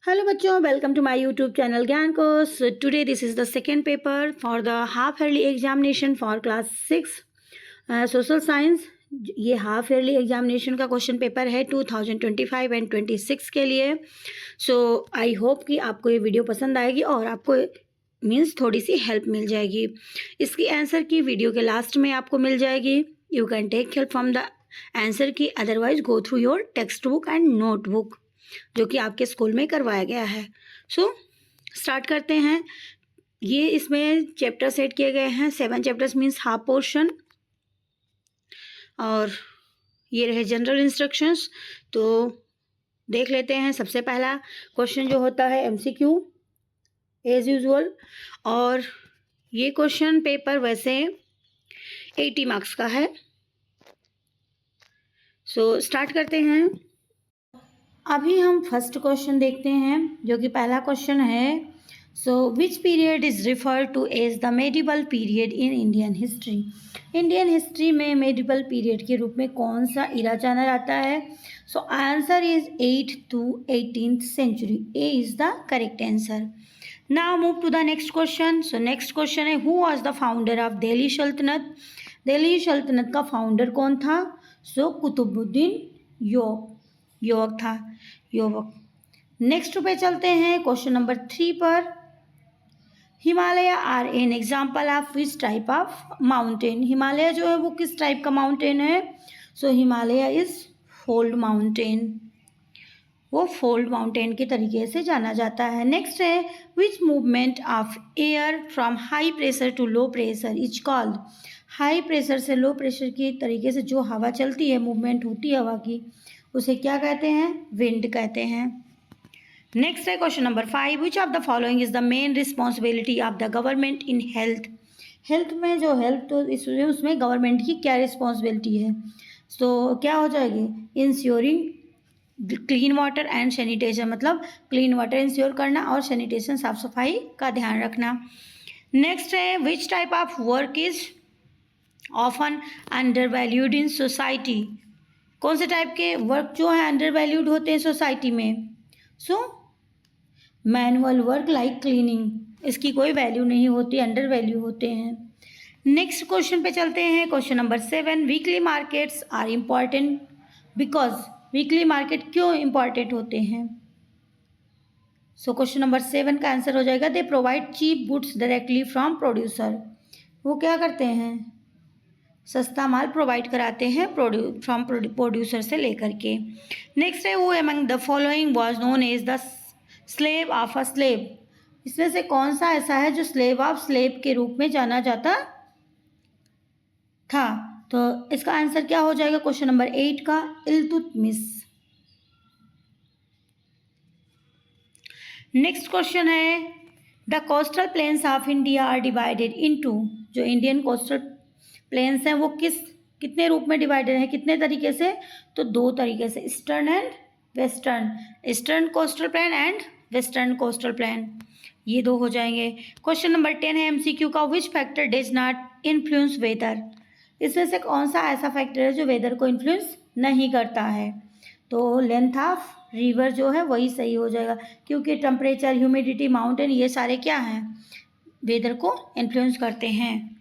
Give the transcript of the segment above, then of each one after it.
Hello बच्चों, welcome to my YouTube channel Gyan course. Today this is the second paper for the half yearly examination for class 6 social science. ये half yearly examination का question paper है 2025 and 26 के लिए। सो I hope कि आपको ये video पसंद आएगी और आपको मीन्स थोड़ी सी हेल्प मिल जाएगी। इसकी आंसर की वीडियो के लास्ट में आपको मिल जाएगी। You can take help from the answer की, otherwise go through your text book and note book जो कि आपके स्कूल में करवाया गया है। सो स्टार्ट करते हैं। ये इसमें चैप्टर सेट किए गए हैं 7 चैप्टर्स मीन्स हाफ पोर्शन, और ये रहे जनरल इंस्ट्रक्शंस। तो देख लेते हैं। सबसे पहला क्वेश्चन जो होता है एमसीक्यू एज यूजुअल, और ये क्वेश्चन पेपर वैसे 80 मार्क्स का है। सो स्टार्ट करते हैं। अभी हम फर्स्ट क्वेश्चन देखते हैं जो कि पहला क्वेश्चन है। So which period is referred to as the medieval period in Indian history. Indian history में मेडिवल पीरियड के रूप में कौन सा इरा जाना जाता है? So answer is 8th to 18th century. A is the correct answer. Now move to the next question. So next question है, who was the founder of Delhi सल्तनत। दिल्ली सल्तनत का फाउंडर कौन था? सो कुतुबुद्दीन योवक था। योवक। नेक्स्ट पे चलते हैं क्वेश्चन नंबर 3 पर। Himalaya are an example of which type of mountain. Himalaya जो है वो किस टाइप का माउंटेन है? So Himalaya is fold mountain. वो फोल्ड माउंटेन के तरीके से जाना जाता है। नेक्स्ट है, which movement of air from high pressure to low pressure is called. High pressure से लो प्रेशर के तरीके से जो हवा चलती है, मूवमेंट होती है हवा की, उसे क्या कहते हैं? विंड कहते हैं। नेक्स्ट है question number 5, which of the following is the main responsibility of the government in health. Health में जो हेल्थ, तो उसमें गवर्नमेंट की क्या रिस्पॉन्सिबिलिटी है? तो क्या हो जाएगी? Ensuring clean water and sanitation, मतलब क्लीन वाटर इंश्योर करना और सैनिटेशन साफ सफाई का ध्यान रखना। नेक्स्ट है, विच type of work is often under valued in society. कौन से टाइप के वर्क जो है अंडर वैल्यूड होते हैं सोसाइटी में? So manual work like cleaning, इसकी कोई वैल्यू नहीं होती, अंडर वैल्यू होते हैं। नेक्स्ट क्वेश्चन पे चलते हैं। Question number 7, weekly markets are important because. Weekly market क्यों इम्पॉर्टेंट होते हैं? सो क्वेश्चन नंबर 7 का आंसर हो जाएगा, they provide cheap goods directly from producer. वो क्या करते हैं? सस्ता माल प्रोवाइड कराते हैं फ्रॉम प्रोड्यूसर से लेकर के। नेक्स्ट है, वो among the following was known as the slave of a slave. इसमें से कौन सा ऐसा है जो स्लेव ऑफ स्लेव के रूप में जाना जाता था? तो इसका आंसर क्या हो जाएगा क्वेश्चन नंबर 8 का? इल्तुतमिश। नेक्स्ट क्वेश्चन है, the coastal plains of India are divided into. जो इंडियन कोस्टल प्लेन्स हैं वो कितने रूप में डिवाइडेड है, कितने तरीके से? तो 2 तरीके से, eastern and western. Eastern coastal plain and western coastal plane, ये 2 हो जाएंगे। क्वेश्चन नंबर 10 है एमसीक्यू का, which factor does not influence weather. इसमें से कौन सा ऐसा फैक्टर है जो वेदर को इन्फ्लुएंस नहीं करता है? तो लेंथ ऑफ रिवर जो है वही सही हो जाएगा, क्योंकि टेम्परेचर, ह्यूमिडिटी, माउंटेन, ये सारे क्या हैं? वेदर को इन्फ्लुएंस करते हैं,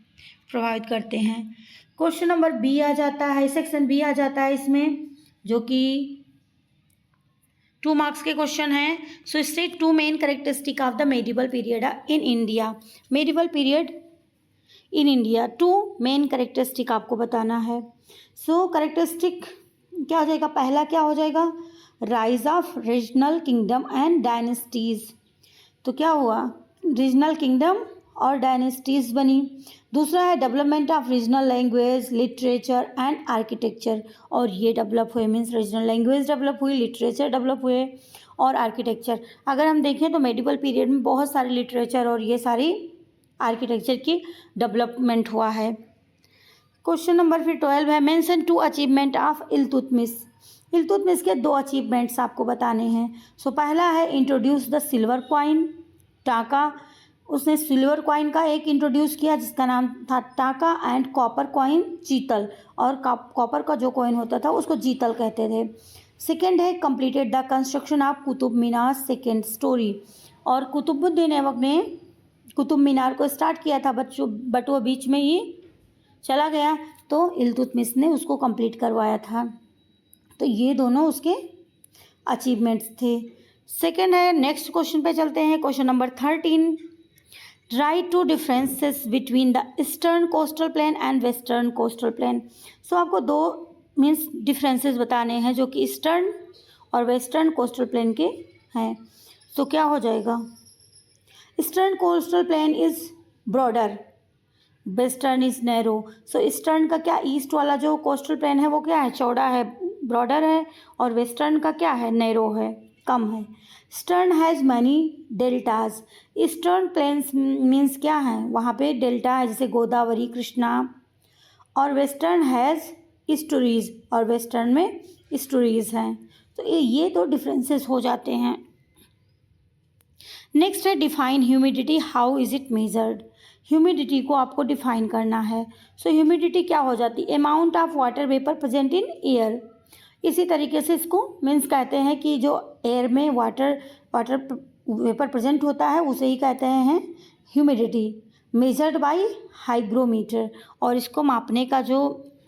प्रभावित करते हैं। क्वेश्चन नंबर बी आ जाता है, सेक्शन बी आ जाता है इसमें, जो कि 2 मार्क्स के क्वेश्चन हैं। So state 2 main characteristic of the medieval period in India. Medieval period in India 2 main characteristic आपको बताना है। सो कैरेक्टरिस्टिक क्या हो जाएगा? पहला क्या हो जाएगा? Rise of regional kingdom and dynasties. तो क्या हुआ? रीजनल किंगडम और डायनेस्टीज बनी। दूसरा है development of regional language, literature and architecture, और ये डेवलप हुए, मीन्स रीजनल लैंग्वेज डेवलप हुई, लिटरेचर डेवलप हुए और आर्किटेक्चर। अगर हम देखें तो मेडिवल पीरियड में बहुत सारे लिटरेचर और ये सारी आर्किटेक्चर की डेवलपमेंट हुआ है। क्वेश्चन नंबर फिर 12 है, mention 2 achievement of Iltutmish. Iltutmish के 2 अचीवमेंट्स आपको बताने हैं। सो पहला है इंट्रोड्यूस द सिल्वर कॉइन टाका। उसने सिल्वर कॉइन का एक इंट्रोड्यूस किया जिसका नाम था टाका, एंड कॉपर कॉइन जीतल, और कॉपर का जो कॉइन होता था उसको जीतल कहते थे। सेकेंड है completed the construction of Qutub Minar second story, और कुतुबुद्दीन ऐबक ने कुतुब मीनार को स्टार्ट किया था बट वो बीच में ही चला गया, तो इल्तुतमिश ने उसको कंप्लीट करवाया था। तो ये दोनों उसके अचीवमेंट्स थे। सेकेंड है, नेक्स्ट क्वेश्चन पे चलते हैं, question number 13। Write two differences between the eastern coastal plain and western coastal plain. So आपको दो मीन्स डिफरेंसेस बताने हैं जो कि ईस्टर्न और वेस्टर्न कोस्टल प्लेन के हैं। तो क्या हो जाएगा, eastern coastal plane is broader, western is narrow. So eastern का क्या, ईस्ट वाला जो कोस्टल प्लेन है वो क्या है, चौड़ा है, ब्रॉडर है, और वेस्टर्न का क्या है, नैरो है, कम है। Eastern has many deltas, eastern plains means क्या है, वहाँ पे डेल्टा है, जैसे गोदावरी, कृष्णा। और वेस्टर्न हैज़ ईस्टुरीज, और वेस्टर्न में ईस्टुरीज हैं। तो ये दो डिफरेंसेस हो जाते हैं। नेक्स्ट है define humidity, how is it measured. Humidity को आपको डिफाइन करना है। सो ह्यूमिडिटी क्या हो जाती है, amount of water vapour present in air. इसी तरीके से इसको मीन्स कहते हैं कि जो एयर में वाटर वेपर प्रेजेंट होता है उसे ही कहते हैं ह्यूमिडिटी, मेजर्ड बाय हाइग्रोमीटर। और इसको मापने का जो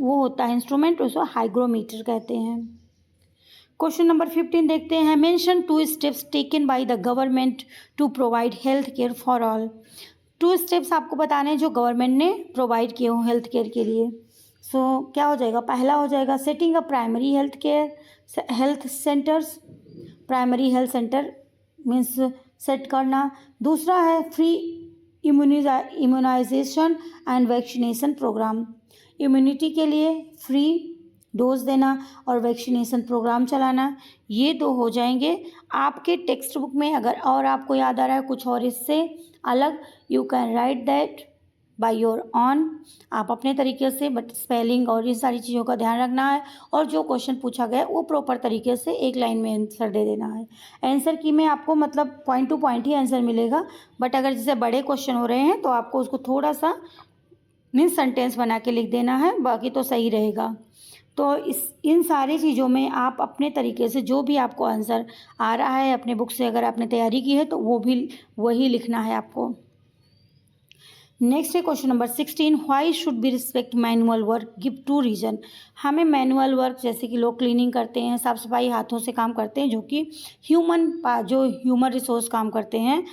वो होता है इंस्ट्रूमेंट, उसको हाइग्रोमीटर कहते हैं। क्वेश्चन नंबर 15 देखते हैं, mention 2 steps taken by the government to provide health care for all. 2 steps आपको बताने हैं जो गवर्नमेंट ने प्रोवाइड किए हों हेल्थ केयर के लिए। सो क्या हो जाएगा, पहला हो जाएगा setting a primary health centers, primary health center means set करना। दूसरा है free immunization and vaccination program, immunity के लिए फ्री डोज देना और वैक्सीनेशन प्रोग्राम चलाना। ये दो हो जाएंगे आपके टेक्स्ट बुक में। अगर और आपको याद आ रहा है कुछ और इससे अलग, you can write that by your on, आप अपने तरीके से, बट स्पेलिंग और ये सारी चीज़ों का ध्यान रखना है। और जो क्वेश्चन पूछा गया वो प्रॉपर तरीके से एक लाइन में आंसर दे देना है। आंसर की में आपको मतलब पॉइंट टू पॉइंट ही आंसर मिलेगा, बट अगर जैसे बड़े क्वेश्चन हो रहे हैं तो आपको उसको थोड़ा सा मीन्स सेंटेंस बना के लिख देना है, बाकी तो सही रहेगा। तो इन सारी चीज़ों में आप अपने तरीके से जो भी आपको आंसर आ रहा है अपने बुक से, अगर आपने तैयारी की है तो वो भी वही लिखना है आपको। नेक्स्ट है question number 16, why should be respect manual work, give 2 reason. हमें मैनुअल वर्क जैसे कि लोग क्लीनिंग करते हैं, साफ़ सफाई हाथों से काम करते हैं, जो कि ह्यूमन रिसोर्स काम करते हैं,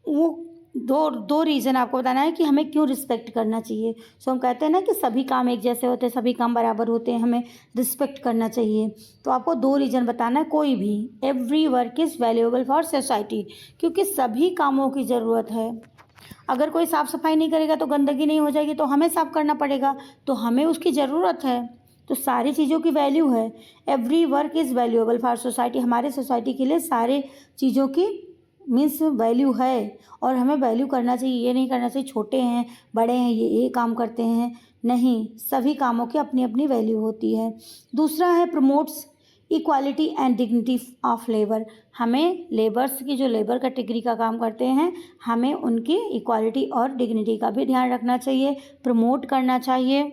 वो दो रीज़न आपको बताना है कि हमें क्यों रिस्पेक्ट करना चाहिए। सो हम कहते हैं ना कि सभी काम एक जैसे होते हैं, सभी काम बराबर होते हैं, हमें रिस्पेक्ट करना चाहिए। तो आपको 2 रीज़न बताना है। कोई भी, every work is valuable for society, क्योंकि सभी कामों की ज़रूरत है। अगर कोई साफ़ सफाई नहीं करेगा तो गंदगी नहीं हो जाएगी, तो हमें साफ़ करना पड़ेगा, तो हमें उसकी ज़रूरत है। तो सारी चीज़ों की वैल्यू है। Every work is valuable for society, हमारे सोसाइटी के लिए सारे चीज़ों की मीन्स वैल्यू है, और हमें वैल्यू करना चाहिए। ये नहीं करना चाहिए छोटे हैं बड़े हैं ये काम करते हैं, नहीं, सभी कामों की अपनी अपनी वैल्यू होती है। दूसरा है promotes equality and dignity of labour, हमें लेबर्स की जो लेबर कैटेगरी का काम करते हैं, हमें उनकी इक्वालिटी और डिग्निटी का भी ध्यान रखना चाहिए, प्रमोट करना चाहिए,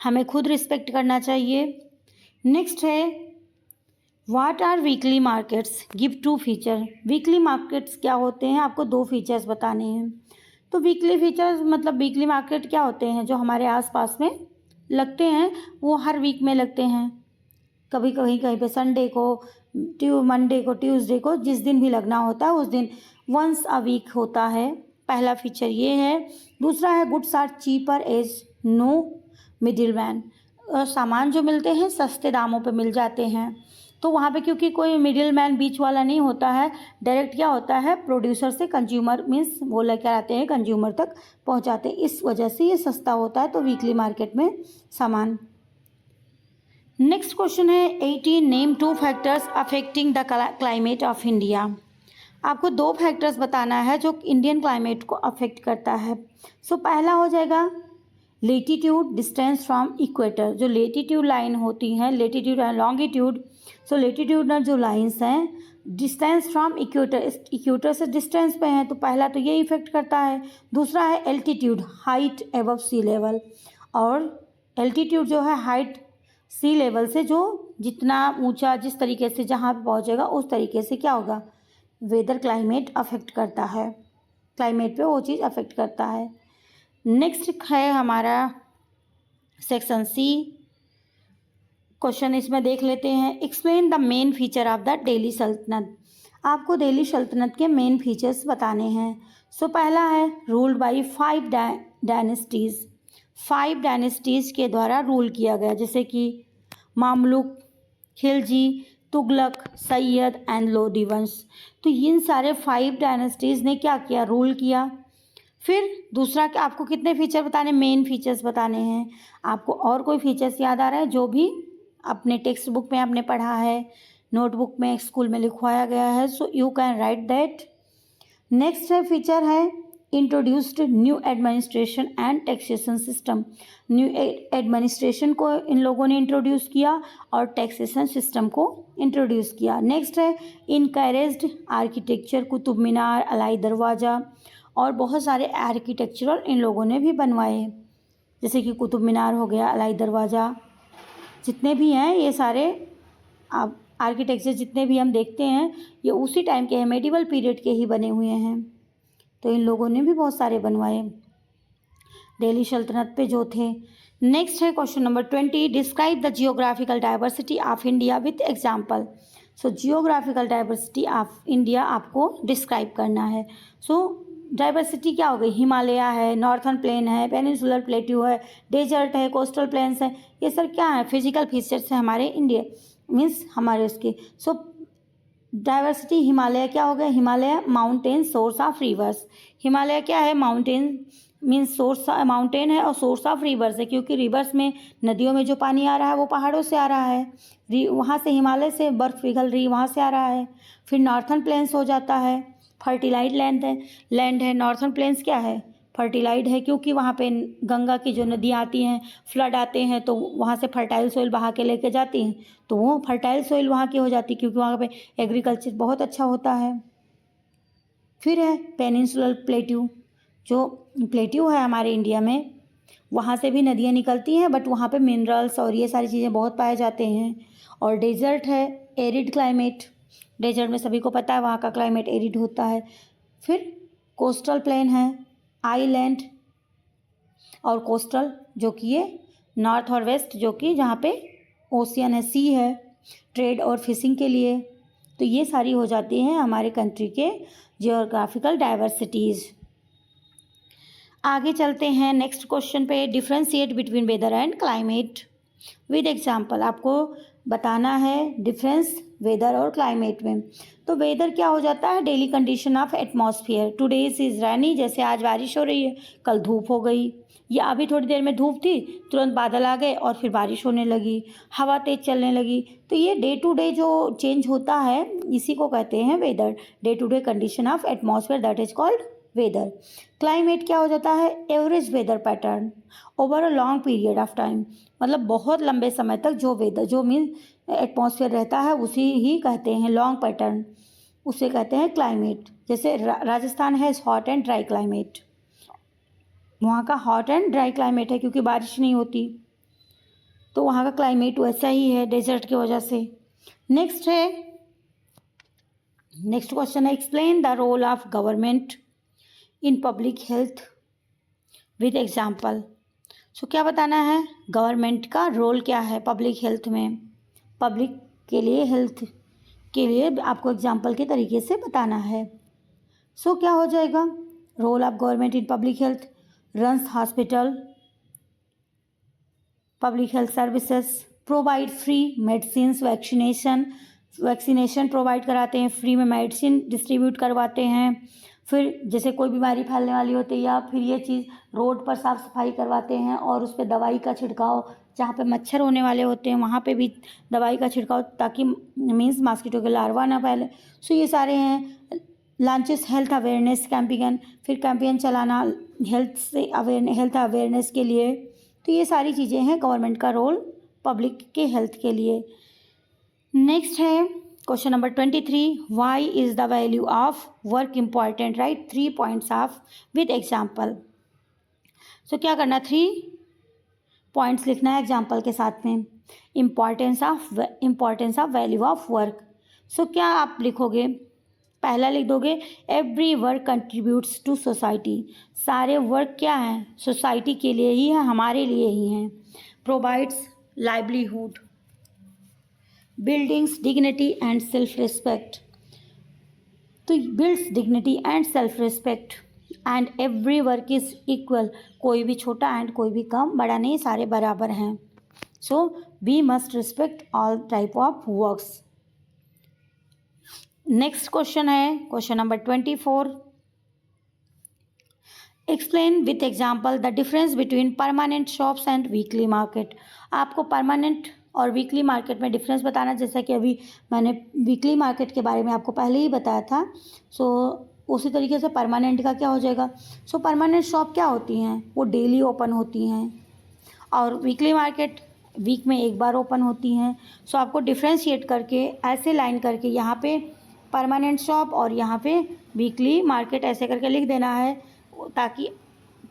हमें खुद रिस्पेक्ट करना चाहिए। नेक्स्ट है what are weekly markets, give 2 feature. Weekly markets क्या होते हैं, आपको 2 फीचर्स बताने हैं। तो वीकली फीचर्स मतलब वीकली मार्केट क्या होते हैं, जो हमारे आसपास में लगते हैं, वो हर वीक में लगते हैं। कभी कहीं कहीं पे संडे को, मंडे को, ट्यूसडे को, जिस दिन भी लगना होता है उस दिन वंस अ वीक होता है। पहला फीचर ये है। दूसरा है goods are cheaper as no middle man, सामान जो मिलते हैं सस्ते दामों पे मिल जाते हैं। तो वहाँ पे क्योंकि कोई मिडिल मैन बीच वाला नहीं होता है, डायरेक्ट क्या होता है प्रोड्यूसर से कंज्यूमर मीन्स वो लेकर आते हैं, कंज्यूमर तक पहुँचाते हैं, इस वजह से ये सस्ता होता है। तो वीकली मार्केट में सामान। नेक्स्ट क्वेश्चन है 18, name 2 factors affecting the climate of India. आपको 2 फैक्टर्स बताना है जो इंडियन क्लाइमेट को अफेक्ट करता है। सो पहला हो जाएगा लेटीट्यूड, डिस्टेंस फ्रॉम इक्वेटर, जो लेटीट्यूड लाइन होती हैं, latitude and longitude. So latitudinal जो लाइंस हैं, डिस्टेंस फ्रॉम इक्वेटर, इक्वेटर से डिस्टेंस पे हैं, तो पहला तो ये इफेक्ट करता है। दूसरा है एल्टीट्यूड, हाइट एबव सी लेवल, और एल्टीट्यूड जो है हाइट सी लेवल से जो जितना ऊंचा जिस तरीके से जहाँ पे पहुँचेगा उस तरीके से क्या होगा, वेदर क्लाइमेट अफेक्ट करता है, क्लाइमेट पे वो चीज़ अफेक्ट करता है। नेक्स्ट है हमारा सेक्शन सी। क्वेश्चन इसमें देख लेते हैं। Explain the main feature of the Delhi सल्तनत। आपको दिल्ली सल्तनत के मेन फीचर्स बताने हैं। सो पहला है रूल्ड बाई 5 डायनेस्टीज़। 5 डायनेस्टीज़ के द्वारा रूल किया गया, जैसे कि मामलुक, खिलजी, तुगलक, सैयद एंड लोधी वंश। तो इन सारे 5 डायनेस्टीज़ ने क्या किया, रूल किया। फिर दूसरा कि आपको कितने फीचर बताने, मेन फीचर्स बताने हैं। आपको और कोई फीचर्स याद आ रहा है जो भी अपने टेक्स्ट बुक में आपने पढ़ा है, नोटबुक में, स्कूल में लिखवाया गया है, so you can write that. Next है फीचर है introduced new administration and taxation system. New administration को इन लोगों ने इंट्रोड्यूस किया और टैक्सेशन सिस्टम को इंट्रोड्यूस किया। नेक्स्ट है इनकरेज्ड आर्किटेक्चर, कुतुब मीनार, अलाई दरवाज़ा और बहुत सारे आर्किटेक्चरल इन लोगों ने भी बनवाए, जैसे कि कुतुब मीनार हो गया, अलाई दरवाज़ा, जितने भी हैं ये सारे आप आर्किटेक्चर जितने भी हम देखते हैं ये उसी टाइम के हैं, मेडिवल पीरियड के ही बने हुए हैं। तो इन लोगों ने भी बहुत सारे बनवाए दिल्ली सल्तनत पे जो थे। नेक्स्ट है question number 20। Describe the geographical diversity of India with example. So geographical diversity of India आपको डिस्क्राइब करना है। सो डाइवर्सिटी क्या हो गई, हिमालय है, नॉर्थर्न प्लेन है, पेनिनसुलर प्लेट्यू है, डेजर्ट है, कोस्टल प्लेन्स है, ये सर क्या है, फिजिकल फीचर्स है हमारे इंडिया मीन्स हमारे उसके। सो डाइवर्सिटी हिमालय क्या हो गया, Himalaya mountain source of reverse. Himalaya क्या है, माउंटेन मीन्स सोर्स, माउंटेन है और सोर्स ऑफ रिवर्स है, क्योंकि रिवर्स में नदियों में जो पानी आ रहा है वो पहाड़ों से आ रहा है, वहाँ से हिमालय से बर्फ़ पिघल रही वहाँ से आ रहा है। फिर नॉर्थर्न प्लेन्स हो जाता है, फर्टिलाइड लैंड है। नॉर्थर्न प्लेन्स क्या है, फर्टिलाइड है, क्योंकि वहाँ पे गंगा की जो नदियाँ आती हैं, फ्लड आते हैं तो वहाँ से फर्टाइल सोइल बहा के लेके जाती हैं, तो वो फर्टाइल सोइल वहाँ की हो जाती है, क्योंकि वहाँ पे एग्रीकल्चर बहुत अच्छा होता है। फिर है पेनिनसुलर प्लेट्यू, जो प्लेट्यू है हमारे इंडिया में, वहाँ से भी नदियाँ निकलती हैं, बट वहाँ पे मिनरल्स और ये सारी चीज़ें बहुत पाए जाते हैं। और डेजर्ट है, एरिड क्लाइमेट, डेजर्ट में सभी को पता है वहाँ का क्लाइमेट एरिड होता है। फिर कोस्टल प्लेन है, आइलैंड और कोस्टल जो कि ये नॉर्थ और वेस्ट, जो कि जहाँ पे ओशियन है, सी है, ट्रेड और फिशिंग के लिए। तो ये सारी हो जाती हैं हमारे कंट्री के जियोग्राफिकल डाइवर्सिटीज़। आगे चलते हैं नेक्स्ट क्वेश्चन पे। Differentiate between weather and climate with example. आपको बताना है डिफरेंस वेदर और क्लाइमेट में। तो वेदर क्या हो जाता है, daily condition of atmosphere. Today's is rainy, जैसे आज बारिश हो रही है, कल धूप हो गई, या अभी थोड़ी देर में धूप थी, तुरंत बादल आ गए और फिर बारिश होने लगी, हवा तेज चलने लगी। तो ये डे टू डे जो चेंज होता है इसी को कहते हैं weather. Day to day condition of atmosphere, that is called weather. Climate क्या हो जाता है, average weather pattern over a long period of time, मतलब बहुत लंबे समय तक जो वेदर जो मीन एटमॉस्फेयर रहता है उसी ही कहते हैं लॉन्ग पैटर्न, उसे कहते हैं क्लाइमेट। जैसे राजस्थान है हॉट एंड ड्राई क्लाइमेट, वहाँ का हॉट एंड ड्राई क्लाइमेट है क्योंकि बारिश नहीं होती, तो वहाँ का क्लाइमेट वैसा ही है डेजर्ट की वजह से। नेक्स्ट क्वेश्चन है explain the role of government in public health with example. So क्या बताना है, गवर्नमेंट का रोल क्या है पब्लिक हेल्थ में, पब्लिक के लिए हेल्थ के लिए आपको एग्जाम्पल के तरीके से बताना है। सो क्या हो जाएगा, role of government in public health, runs hospital, public health services, provide free medicine, vaccination provide कराते हैं, फ्री में मेडिसिन डिस्ट्रीब्यूट करवाते हैं। फिर जैसे कोई बीमारी फैलने वाली होती है या फिर ये चीज़ रोड पर साफ़ सफाई करवाते हैं और उस पर दवाई का छिड़काव, जहाँ पे मच्छर होने वाले होते हैं वहाँ पे भी दवाई का छिड़काव, ताकि मीन्स मॉस्किटो के लार्वा ना फैले। सो ये सारे हैं। लॉन्चेस हेल्थ अवेयरनेस कैंपेन, फिर कैंपेन चलाना हेल्थ अवेयरनेस के लिए। तो ये सारी चीज़ें हैं गवर्नमेंट का रोल पब्लिक के हेल्थ के लिए। नेक्स्ट है question number 23। Why is the value of work important, write 3 points of with example. So क्या करना, 3 पॉइंट्स लिखना है एग्जाम्पल के साथ में। Importance of value of work. So क्या आप लिखोगे? पहला लिख दोगे every work contributes to society. सारे वर्क क्या हैं? सोसाइटी के लिए ही है, हमारे लिए ही हैं। Provides livelihood, buildings dignity and self respect. तो builds dignity and self respect and every work is equal. कोई भी छोटा एंड कोई भी कम बड़ा नहीं, सारे बराबर हैं। So we must respect all type of works. Next question है question number 24। Explain with example the difference between permanent shops and weekly market. आपको परमानेंट और वीकली मार्केट में डिफरेंस बताना, जैसा कि अभी मैंने वीकली मार्केट के बारे में आपको पहले ही बताया था। सो उसी तरीके से परमानेंट का क्या हो जाएगा? सो परमानेंट शॉप क्या होती हैं? वो डेली ओपन होती हैं, और वीकली मार्केट वीक में एक बार ओपन होती हैं। सो आपको डिफ्रेंशिएट करके ऐसे लाइन करके यहाँ पे परमानेंट शॉप और यहाँ पे वीकली मार्केट ऐसे करके लिख देना है, ताकि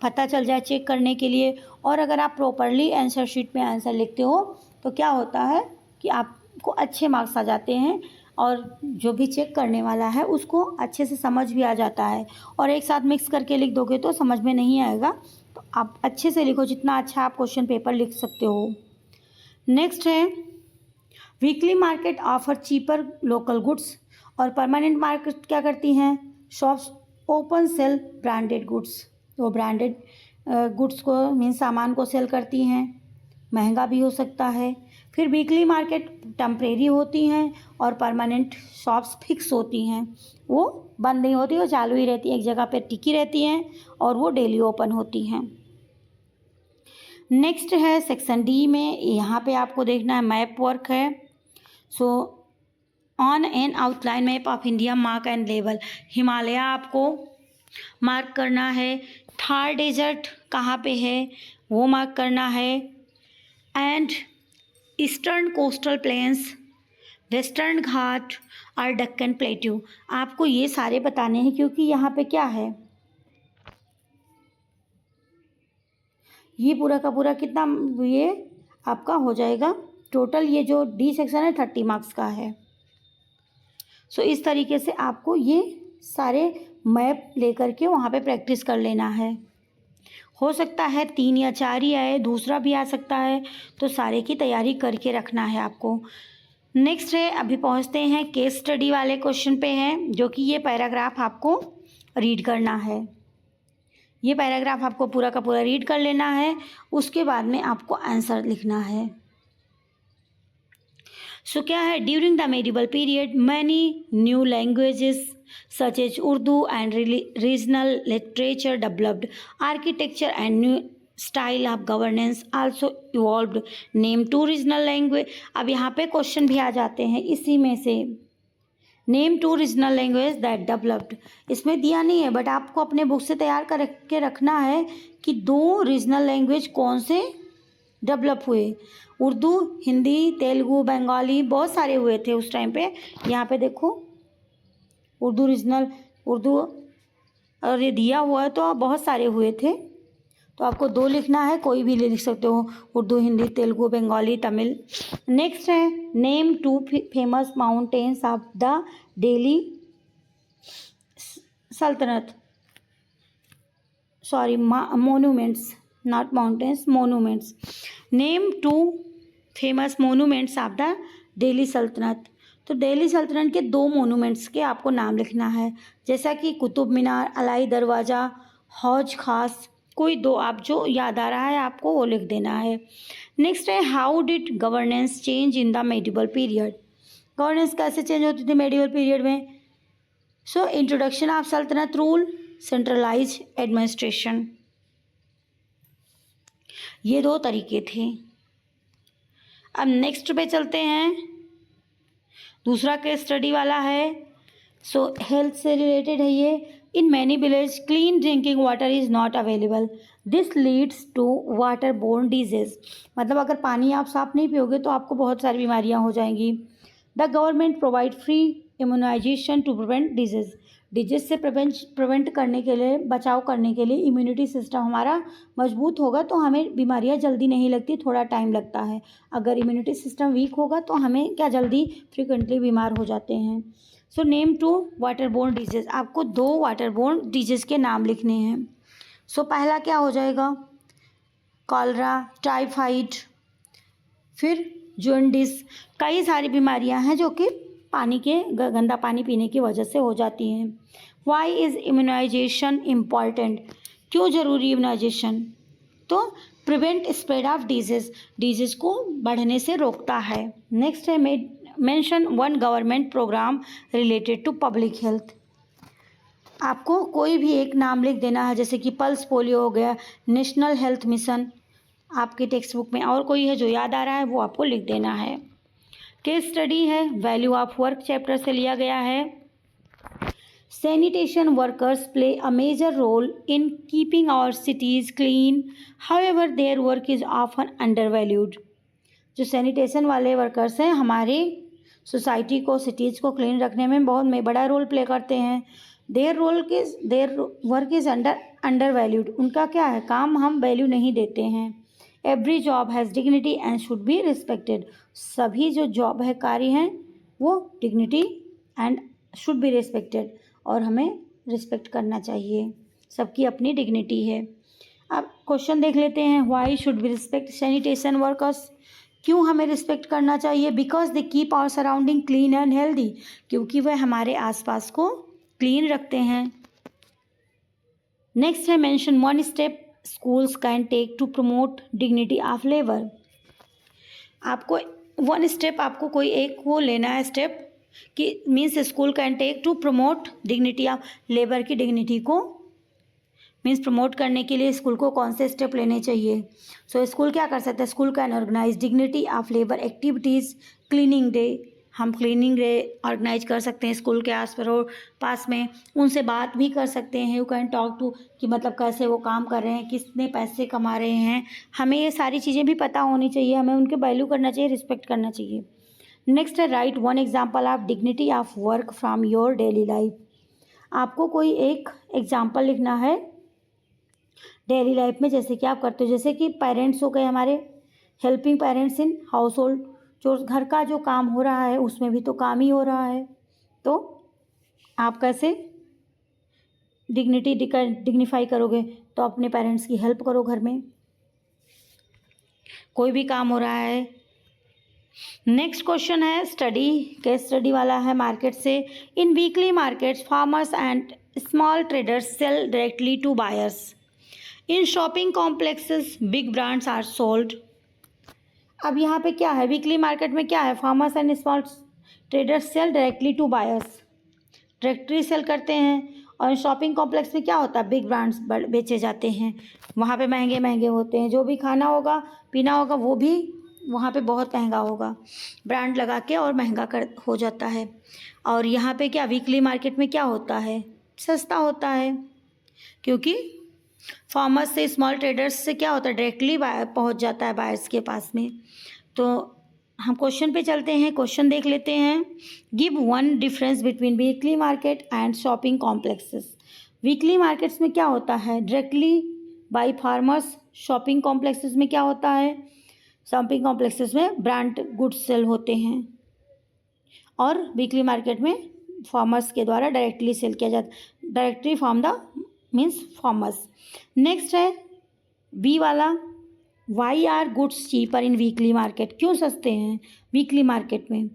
पता चल जाए चेक करने के लिए। और अगर आप प्रॉपरली आंसर शीट में आंसर लिखते हो तो क्या होता है कि आपको अच्छे मार्क्स आ जाते हैं, और जो भी चेक करने वाला है उसको अच्छे से समझ भी आ जाता है। और एक साथ मिक्स करके लिख दोगे तो समझ में नहीं आएगा। तो आप अच्छे से लिखो, जितना अच्छा आप क्वेश्चन पेपर लिख सकते हो। नेक्स्ट है weekly market offer cheaper local goods, और परमानेंट मार्केट क्या करती हैं? Shops open sell branded goods. वो ब्रांडेड गुड्स को मीन सामान को सेल करती हैं, महंगा भी हो सकता है। फिर वीकली मार्केट टेम्परेरी होती हैं, और परमानेंट शॉप्स फिक्स होती हैं, वो बंद नहीं होती, वो चालू ही रहती हैं, एक जगह पे टिकी रहती हैं, और वो डेली ओपन होती हैं। नेक्स्ट है सेक्शन डी में, यहाँ पे आपको देखना है मैप वर्क है। So on an outline map of India mark and level. Himalaya आपको मार्क करना है, थार डेजर्ट कहाँ पे है वो मार्क करना है, and eastern coastal plains, western Ghat और डक्कन प्लेट्यू। आपको ये सारे बताने हैं, क्योंकि यहाँ पे क्या है, ये पूरा का पूरा कितना ये आपका हो जाएगा टोटल। ये जो डी सेक्शन है 30 मार्क्स का है। सो इस तरीके से आपको ये सारे मैप लेकर के वहाँ पे प्रैक्टिस कर लेना है। हो सकता है 3 या 4 ही आए, दूसरा भी आ सकता है, तो सारे की तैयारी करके रखना है आपको। नेक्स्ट है, अभी पहुँचते हैं केस स्टडी वाले क्वेश्चन पे हैं, जो कि ये पैराग्राफ आपको रीड करना है। ये पैराग्राफ आपको पूरा का पूरा रीड कर लेना है, उसके बाद में आपको आंसर लिखना है। सो क्या है, during the medieval period many new languages such as Urdu and regional literature developed, architecture and new style of governance also evolved, name 2 regional language. अब यहाँ पे क्वेश्चन भी आ जाते हैं इसी में से, name 2 regional language that developed. इसमें दिया नहीं है, बट आपको अपने बुक से तैयार कर के रखना है कि 2 रीजनल लैंग्वेज कौन से डेवलप हुए। उर्दू, हिंदी, तेलुगु, बंगाली, बहुत सारे हुए थे उस टाइम पे। यहाँ पे देखो उर्दू रीजनल, उर्दू और ये दिया हुआ है तो बहुत सारे हुए थे। तो आपको 2 लिखना है, कोई भी लिख सकते हो, उर्दू, हिंदी, तेलुगु, बंगाली, तमिल। नेक्स्ट है, name 2 famous mountains of the Delhi सल्तनत, sorry monuments, not mountains, monuments. Name 2 famous monuments of the Delhi सल्तनत। तो दिल्ली सल्तनत के 2 मोन्यूमेंट्स के आपको नाम लिखना है, जैसा कि कुतुब मीनार, अलाई दरवाज़ा, हौज खास। कोई 2 आप जो याद आ रहा है आपको वो लिख देना है। नेक्स्ट है, how did governance change in the medieval period. Governance कैसे चेंज होती थी मेडिवल पीरियड में? सो इंट्रोडक्शन ऑफ सल्तनत रूल, सेंट्रलाइज एडमिनिस्ट्रेशन, ये 2 तरीके थे। अब नेक्स्ट पे चलते हैं, दूसरा केस स्टडी वाला है। सो हेल्थ से रिलेटेड है ये। In many village clean drinking water is not available, this leads to water borne disease. मतलब अगर पानी आप साफ नहीं पियोगे तो आपको बहुत सारी बीमारियां हो जाएंगी। The government provide free immunization to prevent disease, disease से प्रिवेंट करने के लिए, बचाव करने के लिए इम्यूनिटी सिस्टम हमारा मजबूत होगा तो हमें बीमारियां जल्दी नहीं लगती, थोड़ा टाइम लगता है। अगर इम्यूनिटी सिस्टम वीक होगा तो हमें क्या जल्दी फ्रिक्वेंटली बीमार हो जाते हैं। सो नेम 2 वाटरबोर्न डिजीज़, आपको 2 वाटरबोर्न डिजीज़ के नाम लिखने हैं। सो पहला क्या हो जाएगा, कॉलरा, टाइफाइड, फिर जॉन्डिस। कई सारी बीमारियां हैं जो कि पानी के गंदा पानी पीने की वजह से हो जाती हैं। वाई इज़ इम्यूनाइजेशन इम्पॉर्टेंट, क्यों ज़रूरी इम्यूनाइजेशन, तो प्रिवेंट स्प्रेड ऑफ डिजीज़ को बढ़ने से रोकता है। नेक्स्ट है mention 1 government program related to public health, आपको कोई भी एक नाम लिख देना है, जैसे कि पल्स पोलियो हो गया, नेशनल हेल्थ मिशन, आपके टेक्स्ट बुक में और कोई है जो याद आ रहा है वो आपको लिख देना है। केस स्टडी है, वैल्यू ऑफ वर्क चैप्टर से लिया गया है। Sanitation workers play a major role in keeping our cities clean, however their work is often undervalued. जो सैनिटेशन वाले वर्कर्स हैं हमारी सोसाइटी को, सिटीज़ को क्लीन रखने में बहुत बड़ा रोल प्ले करते हैं। There work is under valued, उनका क्या है काम हम वैल्यू नहीं देते हैं। Every job has dignity and should be respected, सभी जो जॉब है, कार्य हैं, वो dignity and should be respected, और हमें रिस्पेक्ट करना चाहिए, सबकी अपनी डिग्निटी है। अब क्वेश्चन देख लेते हैं, why should be respect sanitation workers, क्यों हमें रिस्पेक्ट करना चाहिए, because they keep our surrounding clean and healthy, क्योंकि वह हमारे आसपास को क्लीन रखते हैं। नेक्स्ट है mention 1 step schools can take to promote dignity of labour, आपको 1 स्टेप, आपको कोई एक वो लेना है स्टेप कि means school can take to promote dignity of labour की डिग्निटी को मीन्स प्रमोट करने के लिए स्कूल को कौन से स्टेप लेने चाहिए। सो स्कूल क्या कर सकते हैं, school can organise dignity of labour activities, cleaning day, हम क्लीनिंग डे ऑर्गेनाइज कर सकते हैं स्कूल के पास में, उनसे बात भी कर सकते हैं। यू कैन टॉक टू कि मतलब कैसे वो काम कर रहे हैं, कितने पैसे कमा रहे हैं, हमें ये सारी चीज़ें भी पता होनी चाहिए, हमें उनके वैल्यू करना चाहिए, रिस्पेक्ट करना चाहिए। नेक्स्ट है right 1 example of dignity of work from your daily life, आपको कोई एक एग्जाम्पल लिखना है डेली लाइफ में, जैसे कि आप करते हो, जैसे कि पेरेंट्स हो गए हमारे, helping parents in house hold, जो घर का जो काम हो रहा है उसमें भी तो काम ही हो रहा है, तो आप कैसे डिग्निफाई करोगे, तो अपने पेरेंट्स की हेल्प करो, घर में कोई भी काम हो रहा है। नेक्स्ट क्वेश्चन है स्टडी, केस स्टडी वाला है मार्केट से। In weekly markets farmers and small traders sell directly to buyers, in shopping complexes big brands are sold. अब यहाँ पे क्या है, वीकली मार्केट में क्या है, farmers and small traders sell directly to buyers, directly sell करते हैं। और शॉपिंग कॉम्प्लेक्स में क्या होता है, बिग ब्रांड्स बेचे जाते हैं, वहाँ पे महंगे महंगे होते हैं, जो भी खाना होगा पीना होगा वो भी वहाँ पे बहुत महंगा होगा, ब्रांड लगा के और महंगा हो जाता है। और यहाँ पे क्या वीकली मार्केट में क्या होता है, सस्ता होता है, क्योंकि फार्मर्स से स्मॉल ट्रेडर्स से क्या होता है डायरेक्टली पहुँच जाता है बायर्स के पास में। तो हम क्वेश्चन पे चलते हैं, क्वेश्चन देख लेते हैं। Give 1 difference between weekly market and shopping complexes, weekly markets में क्या होता है directly by farmers, shopping complexes में क्या होता है, शॉपिंग कॉम्प्लेक्सेस में ब्रांड गुड्स सेल होते हैं, और वीकली मार्केट में फार्मर्स के द्वारा डायरेक्टली सेल किया जाता है, directly from the means farmers. Next है बी वाला, why are goods cheaper in weekly market, क्यों सस्ते हैं वीकली मार्केट में,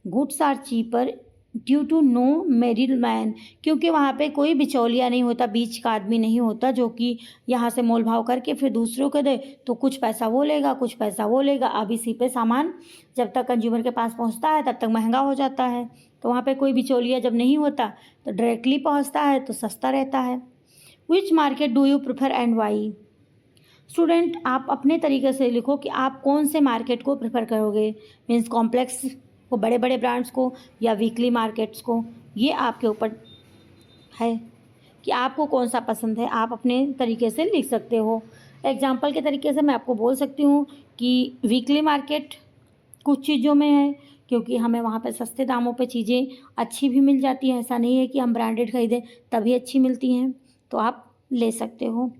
goods are cheaper due to no middle man, क्योंकि वहाँ पे कोई बिचौलिया नहीं होता, बीच का आदमी नहीं होता जो कि यहाँ से मोल भाव करके फिर दूसरों को दे, तो कुछ पैसा वो लेगा कुछ पैसा वो लेगा, अब इसी पे सामान जब तक कंज्यूमर के पास पहुँचता है तब तक महंगा हो जाता है। तो वहाँ पे कोई बिचौलिया जब नहीं होता तो डायरेक्टली पहुँचता है तो सस्ता रहता है। Which market do you prefer and why, student आप अपने तरीके से लिखो कि आप कौन से मार्केट को प्रेफर करोगे, मीन्स कॉम्प्लेक्स को, बड़े बड़े ब्रांड्स को, या वीकली मार्केट्स को, ये आपके ऊपर है कि आपको कौन सा पसंद है, आप अपने तरीके से लिख सकते हो। एग्जाम्पल के तरीके से मैं आपको बोल सकती हूँ कि वीकली मार्केट कुछ चीज़ों में है क्योंकि हमें वहाँ पे सस्ते दामों पे चीज़ें अच्छी भी मिल जाती हैं। ऐसा नहीं है कि हम ब्रांडेड खरीदें तभी अच्छी मिलती हैं, तो आप ले सकते हो।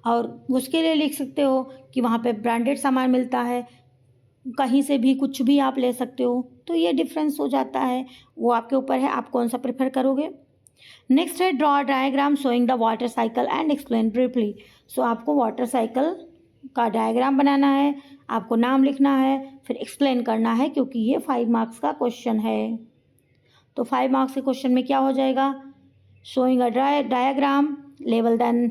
और उसके लिए लिख सकते हो कि वहाँ पे ब्रांडेड सामान मिलता है, कहीं से भी कुछ भी आप ले सकते हो, तो ये डिफरेंस हो जाता है। वो आपके ऊपर है, आप कौन सा प्रेफर करोगे। नेक्स्ट है draw diagram showing the water cycle and explain briefly. So आपको वाटर साइकिल का डायग्राम बनाना है, आपको नाम लिखना है, फिर एक्सप्लेन करना है, क्योंकि ये 5 मार्क्स का क्वेश्चन है। तो 5 मार्क्स के क्वेश्चन में क्या हो जाएगा, showing a diagram, label, then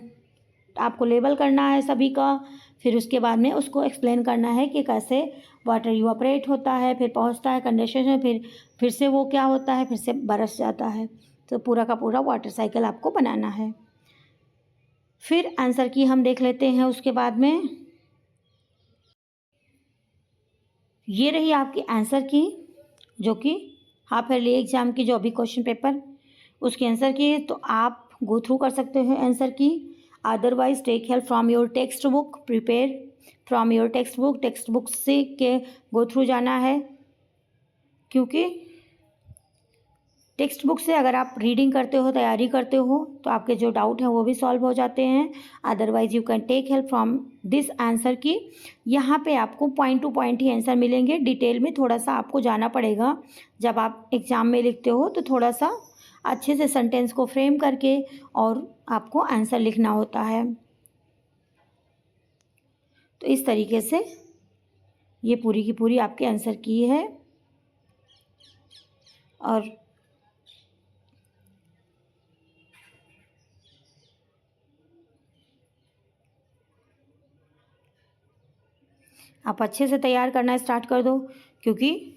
आपको लेबल करना है सभी का, फिर उसके बाद में उसको एक्सप्लेन करना है कि कैसे वाटर इवापोरेट होता है, फिर पहुंचता है कंडेंसेशन, फिर से वो क्या होता है, फिर से बरस जाता है। तो पूरा का पूरा वाटर साइकिल आपको बनाना है। फिर आंसर की हम देख लेते हैं। उसके बाद में ये रही आपकी आंसर की, जो कि हाफ ईयरली एग्जाम की जो अभी क्वेश्चन पेपर उसके आंसर की, तो आप गो थ्रू कर सकते हो आंसर की। Otherwise take help from your text book, prepare from your text book से के गो थ्रू जाना है, क्योंकि टेक्स्ट बुक से अगर आप रीडिंग करते हो, तैयारी करते हो, तो आपके जो डाउट हैं वो भी सॉल्व हो जाते हैं। Otherwise you can take help from this answer की। यहाँ पे आपको पॉइंट टू पॉइंट ही आंसर मिलेंगे, डिटेल में थोड़ा सा आपको जाना पड़ेगा। जब आप एग्ज़ाम में लिखते हो तो थोड़ा सा अच्छे से सेंटेंस को फ्रेम करके और आपको आंसर लिखना होता है। तो इस तरीके से ये पूरी की पूरी आपके आंसर की है। और आप अच्छे से तैयार करना स्टार्ट कर दो, क्योंकि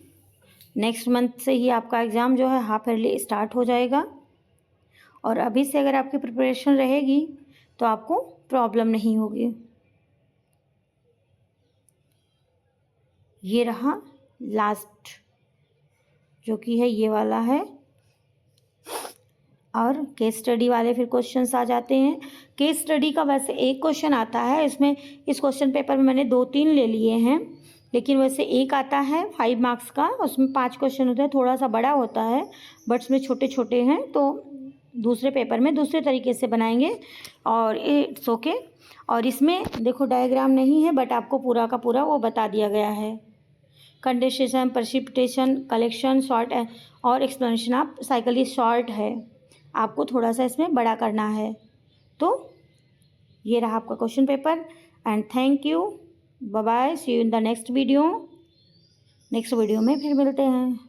नेक्स्ट मंथ से ही आपका एग्ज़ाम जो है हाफ ईयरली स्टार्ट हो जाएगा। और अभी से अगर आपकी प्रिपरेशन रहेगी तो आपको प्रॉब्लम नहीं होगी। ये रहा लास्ट, जो कि है ये वाला है। और केस स्टडी वाले फिर क्वेश्चंस आ जाते हैं। केस स्टडी का वैसे एक क्वेश्चन आता है, इसमें इस क्वेश्चन पेपर में मैंने 2-3 ले लिए हैं, लेकिन वैसे एक आता है 5 मार्क्स का, उसमें 5 क्वेश्चन होते हैं, थोड़ा सा बड़ा होता है बट उसमें छोटे छोटे हैं, तो दूसरे पेपर में दूसरे तरीके से बनाएंगे और इट्स ओके। और इसमें देखो डायग्राम नहीं है, बट आपको पूरा का पूरा वो बता दिया गया है। कंडेंसेशन, प्रेसिपिटेशन, कलेक्शन, शॉर्ट और एक्सप्लेनेशन ऑफ साइकिल, ये शॉर्ट है, आपको थोड़ा सा इसमें बड़ा करना है। तो ये रहा आपका question paper. And thank you, bye bye, see you in the next video. Next video में फिर मिलते हैं।